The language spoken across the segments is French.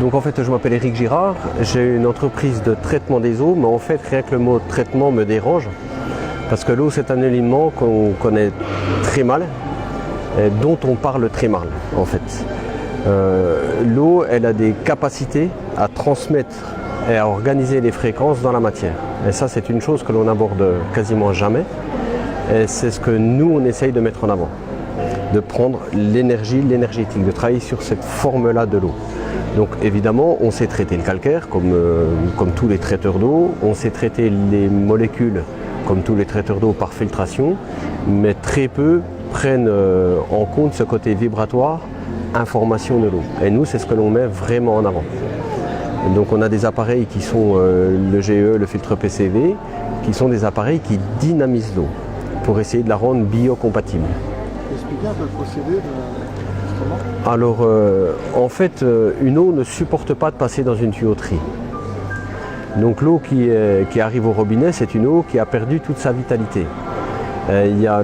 Donc en fait je m'appelle Éric Girard, j'ai une entreprise de traitement des eaux, mais en fait rien que le mot traitement me dérange parce que l'eau c'est un élément qu'on connaît très mal et dont on parle très mal en fait. L'eau elle a des capacités à transmettre et à organiser les fréquences dans la matière et ça c'est une chose que l'on aborde quasiment jamais et c'est ce que nous on essaye de mettre en avant, de prendre l'énergétique, de travailler sur cette forme-là de l'eau. Donc évidemment, on sait traiter le calcaire comme tous les traiteurs d'eau, on sait traiter les molécules comme tous les traiteurs d'eau par filtration, mais très peu prennent en compte ce côté vibratoire, information de l'eau. Et nous, c'est ce que l'on met vraiment en avant. Donc on a des appareils qui sont le GE, le filtre PCV, qui sont des appareils qui dynamisent l'eau pour essayer de la rendre biocompatible. Expliquez un peu le procédé justement. Alors, en fait, une eau ne supporte pas de passer dans une tuyauterie. Donc l'eau qui arrive au robinet, c'est une eau qui a perdu toute sa vitalité. Il y a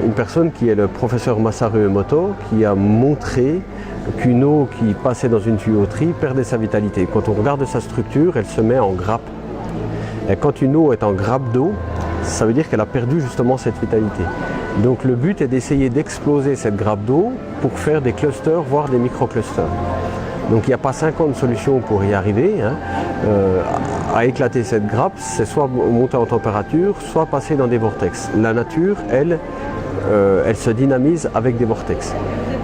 une personne qui est le professeur Masaru Emoto qui a montré qu'une eau qui passait dans une tuyauterie perdait sa vitalité. Quand on regarde sa structure, elle se met en grappe. Et quand une eau est en grappe d'eau, ça veut dire qu'elle a perdu justement cette vitalité. Donc le but est d'essayer d'exploser cette grappe d'eau pour faire des clusters, voire des micro-clusters. Donc il n'y a pas 50 solutions pour y arriver. À éclater cette grappe, c'est soit monter en température, soit passer dans des vortex. La nature, elle se dynamise avec des vortex.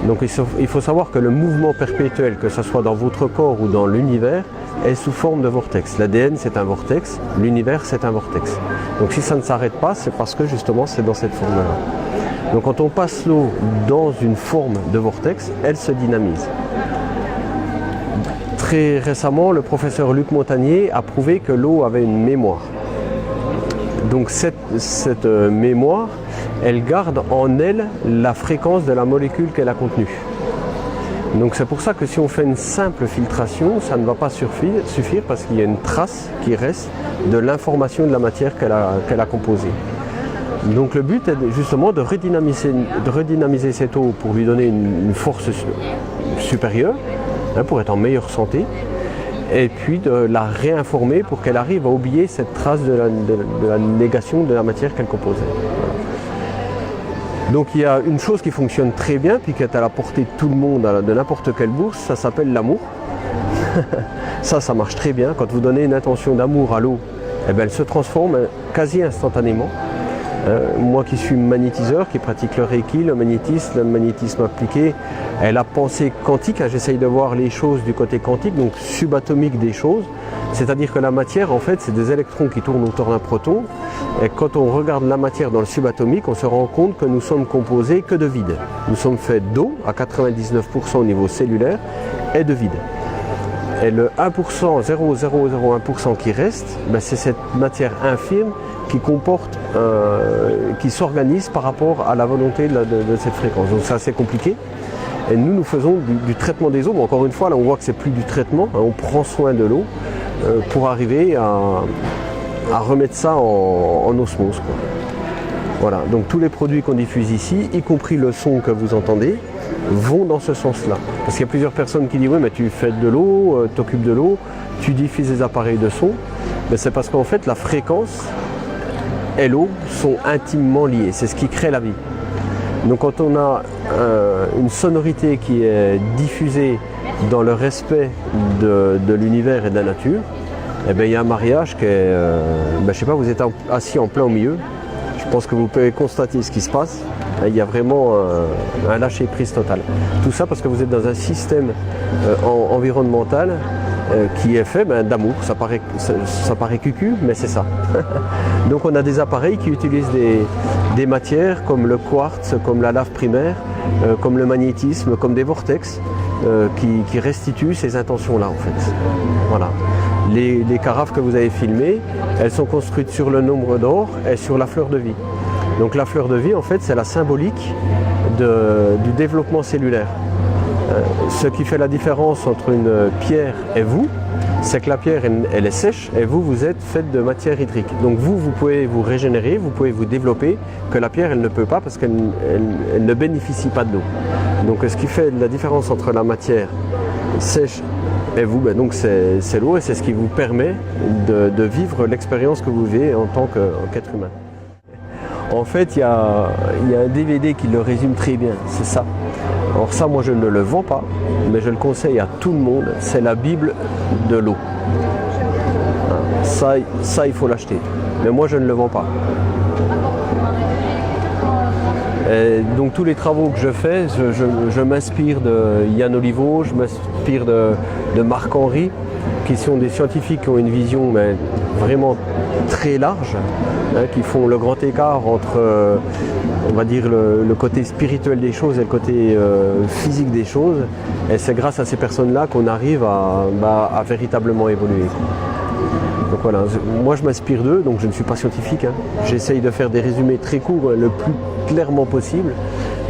Donc il faut savoir que le mouvement perpétuel, que ce soit dans votre corps ou dans l'univers, est sous forme de vortex. L'ADN c'est un vortex, l'univers c'est un vortex. Donc si ça ne s'arrête pas, c'est parce que justement c'est dans cette forme-là. Donc quand on passe l'eau dans une forme de vortex, elle se dynamise. Très récemment, le professeur Luc Montagnier a prouvé que l'eau avait une mémoire. Donc cette mémoire, elle garde en elle la fréquence de la molécule qu'elle a contenue. Donc c'est pour ça que si on fait une simple filtration, ça ne va pas suffire parce qu'il y a une trace qui reste de l'information de la matière qu'elle a composée. Donc le but est justement de redynamiser cette eau pour lui donner une force supérieure, pour être en meilleure santé, et puis de la réinformer pour qu'elle arrive à oublier cette trace de la négation de la matière qu'elle composait. Voilà. Donc il y a une chose qui fonctionne très bien, puis qui est à la portée de tout le monde, de n'importe quelle bourse, ça s'appelle l'amour. Ça marche très bien. Quand vous donnez une intention d'amour à l'eau, eh bien, elle se transforme quasi instantanément. Moi qui suis magnétiseur, qui pratique le Reiki, le magnétisme appliqué, et la pensée quantique, j'essaye de voir les choses du côté quantique, donc subatomique des choses. C'est-à-dire que la matière, en fait, c'est des électrons qui tournent autour d'un proton. Et quand on regarde la matière dans le subatomique, on se rend compte que nous sommes composés que de vide. Nous sommes faits d'eau, à 99% au niveau cellulaire, et de vide. Et le 1%, 0,001% qui reste, ben c'est cette matière infime qui comporte, qui s'organise par rapport à la volonté de cette fréquence. Donc c'est assez compliqué. Et nous faisons du traitement des eaux. Mais encore une fois, là on voit que c'est plus du traitement, on prend soin de l'eau pour arriver à remettre ça en osmose, quoi. Voilà, donc tous les produits qu'on diffuse ici, y compris le son que vous entendez, vont dans ce sens-là. Parce qu'il y a plusieurs personnes qui disent « oui, mais tu fais de l'eau, tu t'occupes de l'eau, tu diffuses des appareils de son ». Mais c'est parce qu'en fait, la fréquence et l'eau sont intimement liées. C'est ce qui crée la vie. Donc quand on a une sonorité qui est diffusée dans le respect de l'univers et de la nature, eh bien, il y a un mariage qui est... je ne sais pas, vous êtes assis en plein au milieu. Je pense que vous pouvez constater ce qui se passe. Il y a vraiment un lâcher-prise total. Tout ça parce que vous êtes dans un système environnemental qui est fait d'amour. Ça paraît cucu, mais c'est ça. Donc on a des appareils qui utilisent des matières comme le quartz, comme la lave primaire, comme le magnétisme, comme des vortex qui restituent ces intentions-là en fait. Voilà. Les carafes que vous avez filmées, elles sont construites sur le nombre d'or et sur la fleur de vie. Donc la fleur de vie, en fait, c'est la symbolique du développement cellulaire. Ce qui fait la différence entre une pierre et vous, c'est que la pierre elle est sèche et vous, vous êtes faite de matière hydrique. Donc vous pouvez vous régénérer, vous pouvez vous développer, que la pierre elle ne peut pas parce qu'elle ne bénéficie pas de l'eau. Donc ce qui fait la différence entre la matière sèche et vous, donc c'est l'eau et c'est ce qui vous permet de vivre l'expérience que vous vivez en tant qu'être humain. En fait, il y a un DVD qui le résume très bien, c'est ça. Alors ça, moi je ne le vends pas, mais je le conseille à tout le monde, c'est la Bible de l'eau. Ça, il faut l'acheter, mais moi je ne le vends pas. Et donc tous les travaux que je fais, je m'inspire de Yann Oliveau, je m'inspire de Marc Henry, qui sont des scientifiques qui ont une vision mais vraiment très large, qui font le grand écart entre, on va dire, le côté spirituel des choses et le côté physique des choses. Et c'est grâce à ces personnes-là qu'on arrive à véritablement évoluer. Donc voilà, moi je m'inspire d'eux, donc je ne suis pas scientifique. J'essaye de faire des résumés très courts le plus clairement possible,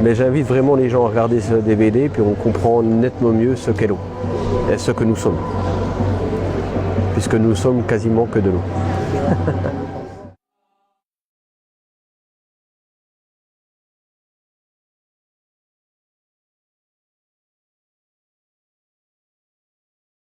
mais j'invite vraiment les gens à regarder ce DVD, puis on comprend nettement mieux ce qu'est l'eau et ce que nous sommes, puisque nous sommes quasiment que de l'eau.